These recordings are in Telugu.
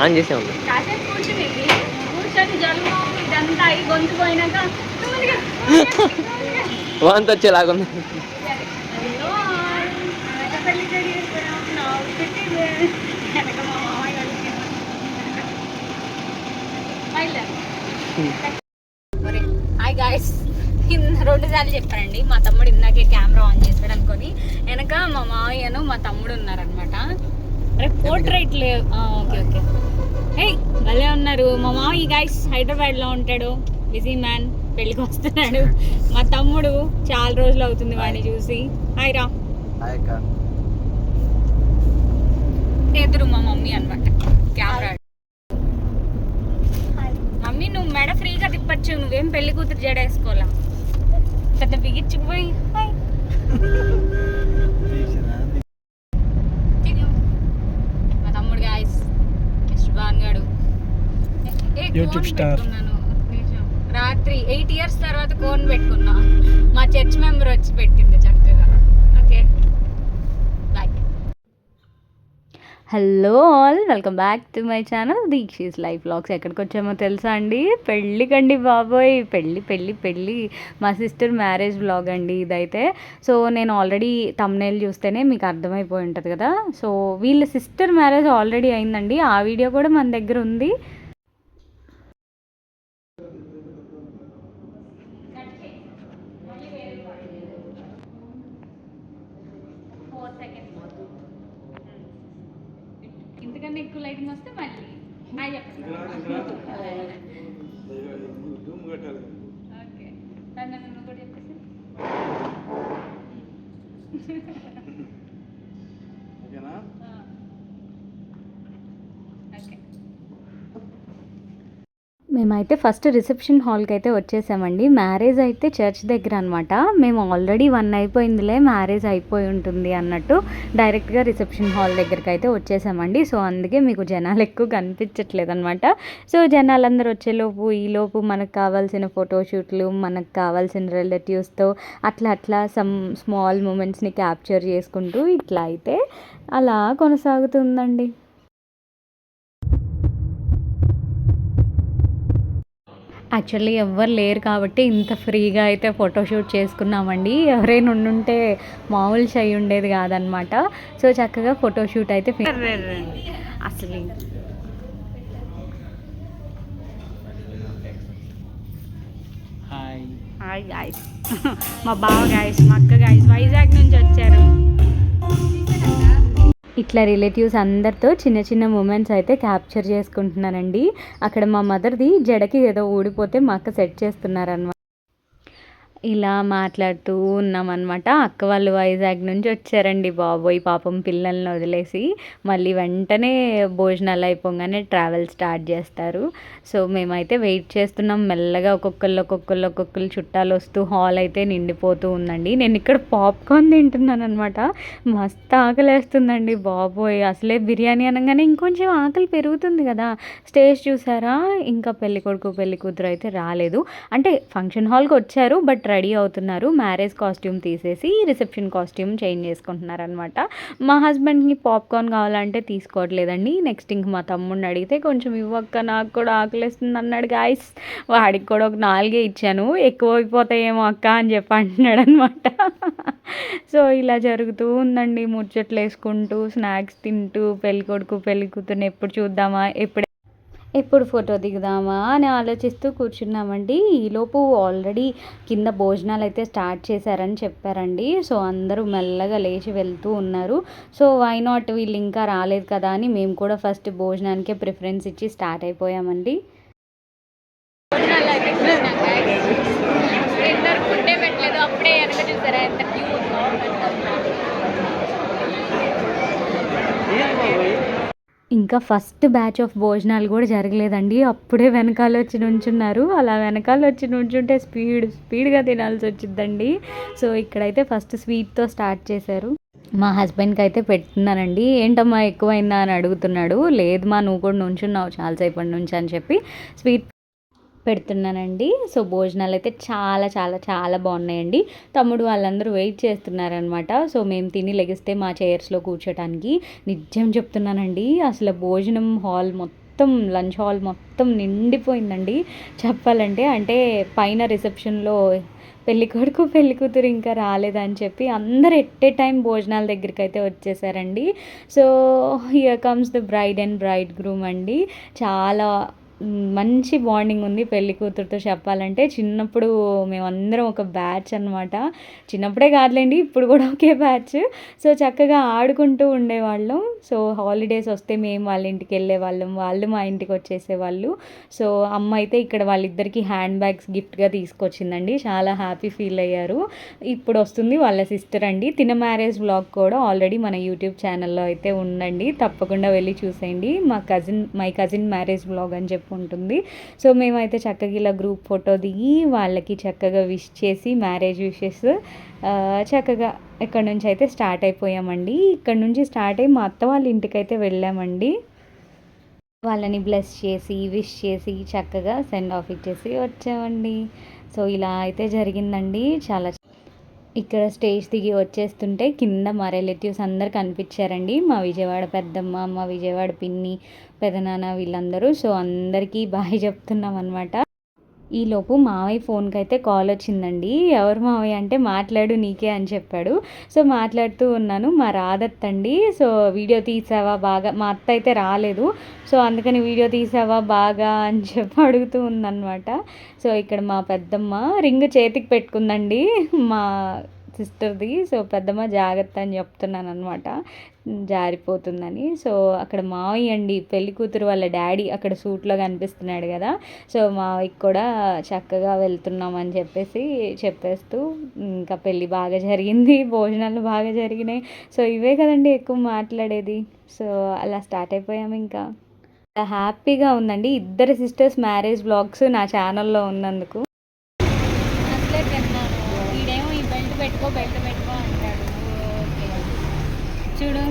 ఆన్ చేసే ఉంది. వాంతి వచ్చేలాగుంది. హాయ్ గాయ్స్, 2 సార్లు చెప్పానండి. మా తమ్ముడు ఇందాకే కెమెరా ఆన్ చేసాడు అనుకొని వెనక మా మావయ్యను మా తమ్ముడు ఉన్నారనమాట. అరే పోర్ట్రైట్ లేవు. Okay okay. హే భలే ఉన్నారు మా మావయ్య. గాయ్స్ హైదరాబాద్లో ఉంటాడు, బిజీ మ్యాన్, పెళ్ళికి వస్తున్నాడు. మా తమ్ముడు చాలా రోజులు అవుతుంది వాడిని చూసి. హాయ్ రా. ఎదురు మా మమ్మీ అనమాట కెమెరా. మమ్మీ నువ్వు మెడ ఫ్రీగా తిప్పచ్చు, నువ్వేం పెళ్లి కూతురు జడేసుకోవాలా, పెద్ద బిగించుకుపోయి. మా తమ్ముడు గాయస్ బాన్ గాడు యూట్యూబ్ స్టార్. రాత్రి 8 years తర్వాత కోన్ పెట్టుకున్నా. మా చర్చ్ మెంబర్ వచ్చి పెట్టింది చక్కగా. Okay bye. Hello all, welcome back to my channel Deekshi's life vlogs. ఎక్కడికి వచ్చామో తెలుసా అండి? పెళ్ళికండి బాబోయ్. పెళ్ళి మా సిస్టర్ మ్యారేజ్ వ్లాగ్ అండి ఇదైతే. సో నేను ఆల్రెడీ థంబ్నెయిల్ చూస్తేనే మీకు అర్థమైపోయి ఉంటుంది కదా. సో వీళ్ళ సిస్టర్ మ్యారేజ్ ఆల్రెడీ అయిందండి. ఆ వీడియో కూడా మన దగ్గర ఉంది. ఇంతకన్నా ఎక్కువ లైటింగ్ వస్తే మళ్ళీ హాయ్ చెప్పండి. ఓకే నన్ను కూడా చెప్పేసి ఓకే. మేమైతే ఫస్ట్ రిసెప్షన్ హాల్కి అయితే వచ్చేసామండి. మ్యారేజ్ అయితే చర్చ్ దగ్గర అనమాట. మేము ఆల్రెడీ 1 అయిపోయిందిలే, మ్యారేజ్ అయిపోయి ఉంటుంది అన్నట్టు డైరెక్ట్గా రిసెప్షన్ హాల్ దగ్గరికి అయితే వచ్చేసామండి. సో అందుకే మీకు జనాలు ఎక్కువ కనిపించట్లేదు అనమాట. సో జనాలందరూ వచ్చేలోపు ఈలోపు మనకు కావాల్సిన ఫోటోషూట్లు, మనకు కావాల్సిన రిలేటివ్స్తో అట్లా సమ్ స్మాల్ మూమెంట్స్ని క్యాప్చర్ చేసుకుంటూ ఇట్లా అయితే అలా కొనసాగుతుందండి. యాక్చువల్లీ ఎవ్వరు లేరు కాబట్టి ఇంత ఫ్రీగా అయితే ఫోటోషూట్ చేసుకున్నామండి. ఎవరైనా ఉండుంటే మామూలు షై ఉండేది కాదనమాట. సో చక్కగా ఫోటోషూట్ అయితే అసలు హాయ్ గాయ్స్, మా బావ గాయ్స్, మా అక్క గాయ్స్ వైజాగ్ నుంచి వచ్చారు. ఇట్లా రిలేటివ్స్ అందరితో చిన్న చిన్న మూమెంట్స్ అయితే క్యాప్చర్ చేసుకుంటున్నానండి. అక్కడ మా మదర్ది జడకి ఏదో ఊడిపోతే మా అక్క సెట్ చేస్తున్నారనమాట. ఇలా మాట్లాడుతూ ఉన్నామన్నమాట. అక్క వాళ్ళు వైజాగ్ నుంచి వచ్చారండి బాబోయ్. పాపం పిల్లల్ని వదిలేసి మళ్ళీ వెంటనే భోజనాలు అయిపోగానే ట్రావెల్ స్టార్ట్ చేస్తారు. సో మేమైతే వెయిట్ చేస్తున్నాం. మెల్లగా ఒక్కొక్కరు చుట్టాలు వస్తూ హాల్ అయితే నిండిపోతూ ఉందండి. నేను ఇక్కడ పాప్కార్న్ తింటున్నాను అనమాట. మస్తు ఆకలేస్తుందండి బాబోయ్. అసలే బిర్యానీ అనగానే ఇంకొంచెం ఆకలి పెరుగుతుంది కదా. స్టేజ్ చూసారా, ఇంకా పెళ్లి కొడుకు పెళ్లి కూతురు అయితే రాలేదు. అంటే ఫంక్షన్ హాల్కి వచ్చారు, బట్ రెడీ అవుతున్నారు. మ్యారేజ్ కాస్ట్యూమ్ తీసేసి రిసెప్షన్ కాస్ట్యూమ్ చేంజ్ చేసుకుంటున్నారు అనమాట. మా హస్బెండ్కి పాప్కార్న్ కావాలంటే తీసుకోవట్లేదండి. నెక్స్ట్ ఇంక మా తమ్ముడిని అడిగితే కొంచెం ఇవ్వక్క నాకు కూడా ఆకలిస్తుంది అన్నాడు గాయస్. వాడికి కూడా ఒక 4 ఇచ్చాను. ఎక్కువ అయిపోతాయేమో అక్క అని చెప్పి అంటున్నాడు అనమాట. సో ఇలా జరుగుతూ ఉందండి. ముచ్చట్లు వేసుకుంటూ స్నాక్స్ తింటూ పెళ్ళికొడుకు పెళ్లి కూతురుని ఎప్పుడు చూద్దామా, ఎప్పుడు ఫోటో దిగుదామా అని ఆలోచిస్తూ కూర్చున్నామండి. ఈలోపు ఆల్రెడీ కింద భోజనాలు అయితే స్టార్ట్ చేశారని చెప్పారండి. సో అందరూ మెల్లగా లేచి వెళ్తూ ఉన్నారు. సో వై నాట్, వీళ్ళు ఇంకా రాలేదు కదా అని మేము కూడా ఫస్ట్ భోజనానికే ప్రిఫరెన్స్ ఇచ్చి స్టార్ట్ అయిపోయామండి. అప్పుడే వెనక చూసారా ఎంత క్యూట్. ఇంకా ఫస్ట్ బ్యాచ్ ఆఫ్ భోజనాలు కూడా జరగలేదండి. అప్పుడే వెనకాల వచ్చి నుంచున్నారు. అలా వెనకాల వచ్చి నుంచుంటే స్పీడ్గా తినాల్సి వచ్చిందండి. సో ఇక్కడైతే ఫస్ట్ స్వీట్తో స్టార్ట్ చేశారు. మా హస్బెండ్కి అయితే పెడుతున్నానండి. ఏంటమ్మా ఎక్కువైందా అని అడుగుతున్నాడు. లేదు మా, నువ్వు కూడా నుంచున్నావు చాలాసేపటి నుంచి అని చెప్పి స్వీట్ పెడుతున్నానండి. సో భోజనాలు అయితే చాలా చాలా చాలా బాగున్నాయండి. తమ్ముడు వాళ్ళందరూ వెయిట్ చేస్తున్నారనమాట. సో మేము తిని లెగిస్తే మా చైర్స్లో కూర్చోటానికి. నిజం చెప్తున్నానండి, అసలు భోజనం హాల్ మొత్తం, లంచ్ హాల్ మొత్తం నిండిపోయిందండి చెప్పాలంటే. అంటే పైన రిసెప్షన్లో పెళ్లి కొడుకు పెళ్లి కూతురు ఇంకా రాలేదని చెప్పి అందరు ఎట్ ఏ టైం భోజనాల దగ్గరికి అయితే వచ్చేసారండి. So here comes the bride and bride groom అండి. చాలా మంచి బాండింగ్ ఉంది పెళ్లి కూతురుతో చెప్పాలంటే. చిన్నప్పుడు మేమందరం ఒక బ్యాచ్ అనమాట. చిన్నప్పుడే కాదులేండి, ఇప్పుడు కూడా ఒకే బ్యాచ్. సో చక్కగా ఆడుకుంటూ ఉండేవాళ్ళం. సో హాలిడేస్ వస్తే మేము వాళ్ళ ఇంటికి వెళ్ళేవాళ్ళం, వాళ్ళు మా ఇంటికి వచ్చేసేవాళ్ళు. సో అమ్మ అయితే ఇక్కడ వాళ్ళిద్దరికి హ్యాండ్ బ్యాగ్స్ గిఫ్ట్గా తీసుకొచ్చిందండి. చాలా హ్యాపీ ఫీల్ అయ్యారు. ఇప్పుడు వస్తుంది వాళ్ళ సిస్టర్ అండి. తిన మ్యారేజ్ వ్లాగ్ కూడా ఆల్రెడీ మన యూట్యూబ్ ఛానల్లో అయితే ఉందండి, తప్పకుండా వెళ్ళి చూసేయండి. మై కజిన్ మ్యారేజ్ వ్లాగ్ అని చెప్పి ఉంటుంది. సో మేమైతే చక్కగా ఇలా గ్రూప్ ఫోటో దిగి వాళ్ళకి చక్కగా విష్ చేసి మ్యారేజ్ విషెస్ చక్కగా ఇక్కడ నుంచి అయితే స్టార్ట్ అయిపోయామండి. ఇక్కడ నుంచి స్టార్ట్ అయ్యి మా అత్త వాళ్ళ ఇంటికైతే వెళ్ళామండి. వాళ్ళని బ్లెస్ చేసి విష్ చేసి చక్కగా సెండ్ ఆఫ్ ఇచ్చేసి వచ్చామండి. సో ఇలా అయితే జరిగిందండి. చాలా ఇక్కడ స్టేజ్ దిగి వచ్చేస్తుంటే కింద మా రిలేటివ్స్ అందరు కనిపించారండి. మా విజయవాడ పెద్దమ్మ, మా విజయవాడ పిన్ని, పెదనాన్న వీళ్ళందరూ. సో అందరికీ బాయ్ చెప్తున్నాం అనమాట. ఈలోపు మావయ్య ఫోన్కి అయితే కాల్ వచ్చిందండి. ఎవరు మావయ్య అంటే మాట్లాడు నీకే అని చెప్పాడు. సో మాట్లాడుతూ ఉన్నాను. మా రాదత్ అండి. సో వీడియో తీసావా బాగా, మా అత్త అయితే రాలేదు. సో అందుకని వీడియో తీసావా బాగా అని చెప్పి అడుగుతూ ఉందన్నమాట. సో ఇక్కడ మా పెద్దమ్మ రింగ్ చేతికి పెట్టుకుందండి మా సిస్టర్ది. సో పెద్దమ్మ జాగ్రత్త అని చెప్తున్నాను అనమాట, జారిపోతుందని. సో అక్కడ మావయ్య అండి, పెళ్లి కూతురు వాళ్ళ డాడీ అక్కడ సూట్లో కనిపిస్తున్నాడు కదా. సో మావయ్యకి కూడా చక్కగా వెళ్తున్నామని చెప్పేస్తూ ఇంకా పెళ్ళి బాగా జరిగింది, భోజనాలు బాగా జరిగినాయి. సో ఇవే కదండి ఎక్కువ మాట్లాడేది. సో అలా స్టార్ట్ అయిపోయాము. ఇంకా హ్యాపీగా ఉందండి. ఇద్దరు సిస్టర్స్ మ్యారేజ్ వ్లాగ్స్ నా ఛానల్లో ఉన్నందుకు. అసలే తిన్నాను. ఈడేమో ఈ బెల్ట్ పెట్టుకో అంటాడు. ఓకే చూడు,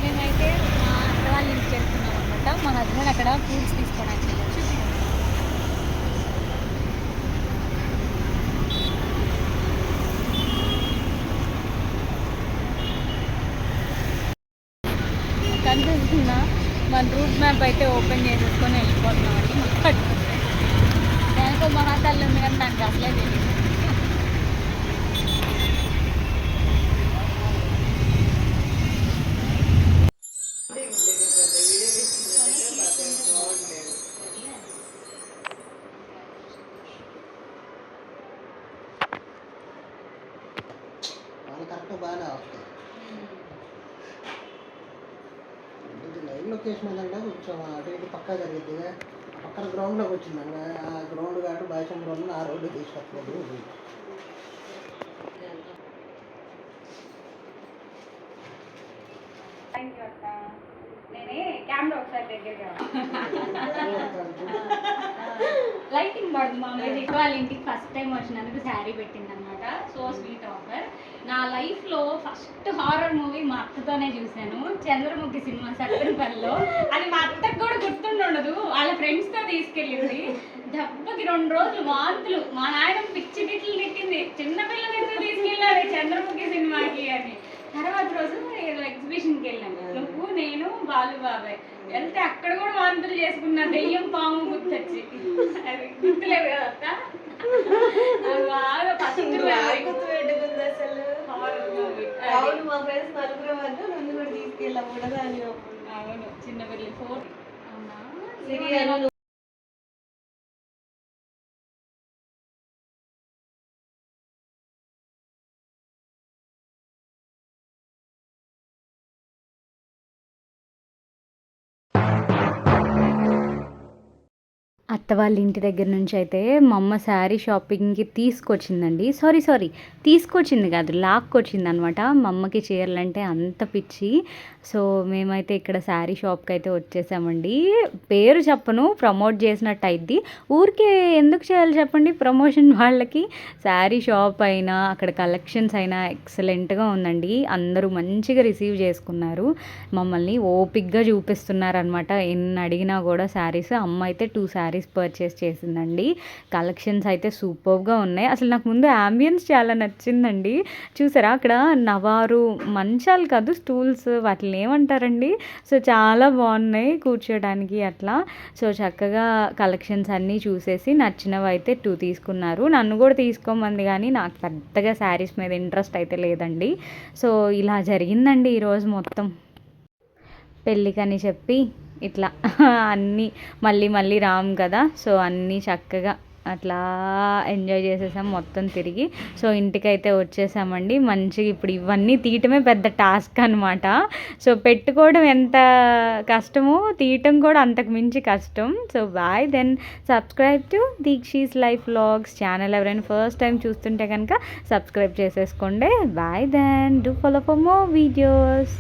మేమైతే మా అత్త వాళ్ళ ఇంటికి వెళ్తున్నాం అనమాట. మా హస్బెండ్ అక్కడ ఫ్రూట్స్ తీసుకోవడానికి వెళ్ళచ్చు. కనిపిస్తుందా? మన రూట్ మ్యాప్ అయితే ఓపెన్ చేసేసుకొని వెళ్ళిపోతున్నాం అండి. దానికో మహాతల్లి ఉంది కానీ దానికి అసలే తెలియదు. బాగానే వస్తాయి. లైవ్ లొకేషన్ ఏంటంటే కొంచెం అటు ఇటు పక్కా జరిగింది. పక్కన గ్రౌండ్లోకి వచ్చిందండి. ఆ గ్రౌండ్ కాదు బాయ్సం గ్రౌండ్, ఆ రోడ్డు తీసుకొస్తుంది. నేనే కెమెరా ఒకసారి దగ్గరగా లైటింగ్ పడుతుంది. మా అమ్మాయి వాళ్ళ ఇంటికి ఫస్ట్ టైం వచ్చినందుకు శారీ పెట్టింది అనమాట. So sweet offer. నా లైఫ్లో ఫస్ట్ హారర్ మూవీ మా అత్తతోనే చూశాను, చంద్రముఖి సినిమా సత్తెనపల్లిలో. అది మా అత్తకు కూడా గుర్తుండదు, వాళ్ళ ఫ్రెండ్స్తో తీసుకెళ్ళింది. దెబ్బకి 2 రోజులు వాంతులు. మా నాయన పిచ్చి తిట్లు తిట్టింది, చిన్నపిల్లలు ఎందుకు తీసుకెళ్ళాలి చంద్రముఖి సినిమాకి అని. తర్వాత రోజు ఏదో ఎగ్జిబిషన్కి వెళ్ళాం, నువ్వు నేను బాలు బాబాయ్ వెళ్తే అక్కడ కూడా వాంతులు చేసుకున్నా. దెయ్యం పాము గుర్తొచ్చి, అది గుర్తులేదు కదా అక్క. బాగా ఫస్ట్ గుర్తుపెట్టుకుంది అసలు. అవును, మా ఫ్రెండ్స్ నలుగురు వద్ద నన్ను కూడా తీసుకెళ్ళాం కూడా దాని. అవును, చిన్నపిల్లి 4. అవునా అత్త వాళ్ళ ఇంటి దగ్గర నుంచి అయితే మా అమ్మ శారీ షాపింగ్కి తీసుకొచ్చిందండి. సారీ తీసుకొచ్చింది కాదు, లాక్కొచ్చింది అనమాట. మా అమ్మకి చీరలంటే అంత పిచ్చి. సో మేమైతే ఇక్కడ శారీ షాప్కి అయితే వచ్చేసామండి. పేరు చెప్పను, ప్రమోట్ చేసినట్టు అయింది. ఊరికే ఎందుకు చేయాలి చెప్పండి ప్రమోషన్ వాళ్ళకి. శారీ షాప్ అయినా అక్కడ కలెక్షన్స్ అయినా ఎక్సలెంట్గా ఉందండి. అందరూ మంచిగా రిసీవ్ చేసుకున్నారు మమ్మల్ని, ఓపిక్గా చూపిస్తున్నారనమాట. ఎన్ని అడిగినా కూడా శారీస్. అమ్మ అయితే 2 శారీస్ పర్చేస్ చేసిందండి. కలెక్షన్స్ అయితే సూపర్గా ఉన్నాయి. అసలు నాకు ముందు యాంబియన్స్ చాలా నచ్చిందండి. చూసారా అక్కడ నవారు మంచాలు కాదు, స్టూల్స్, వాటిని ఏమంటారండి. సో చాలా బాగున్నాయి కూర్చోడానికి అట్లా. సో చక్కగా కలెక్షన్స్ అన్నీ చూసేసి నచ్చినవి అయితే 2 తీసుకున్నారు. నన్ను కూడా తీసుకోమంది కానీ నాకు పెద్దగా శారీస్ మీద ఇంట్రెస్ట్ అయితే లేదండి. సో ఇలా జరిగిందండి ఈరోజు మొత్తం. పెళ్ళికని చెప్పి ఇట్లా అన్నీ మళ్ళీ రాము కదా. సో అన్నీ చక్కగా అట్లా ఎంజాయ్ చేసేసాం మొత్తం తిరిగి. సో ఇంటికైతే వచ్చేసామండి. మంచిగా ఇప్పుడు ఇవన్నీ తీయటమే పెద్ద టాస్క్ అనమాట. సో పెట్టుకోవడం ఎంత కష్టమో తీయటం కూడా అంతకు మించి కష్టం. So bye then. Subscribe to Deekshi's life vlogs channel. ఎవరైనా ఫస్ట్ టైం చూస్తుంటే కనుక సబ్స్క్రైబ్ చేసేసుకోండి. Bye then. Do follow for more videos.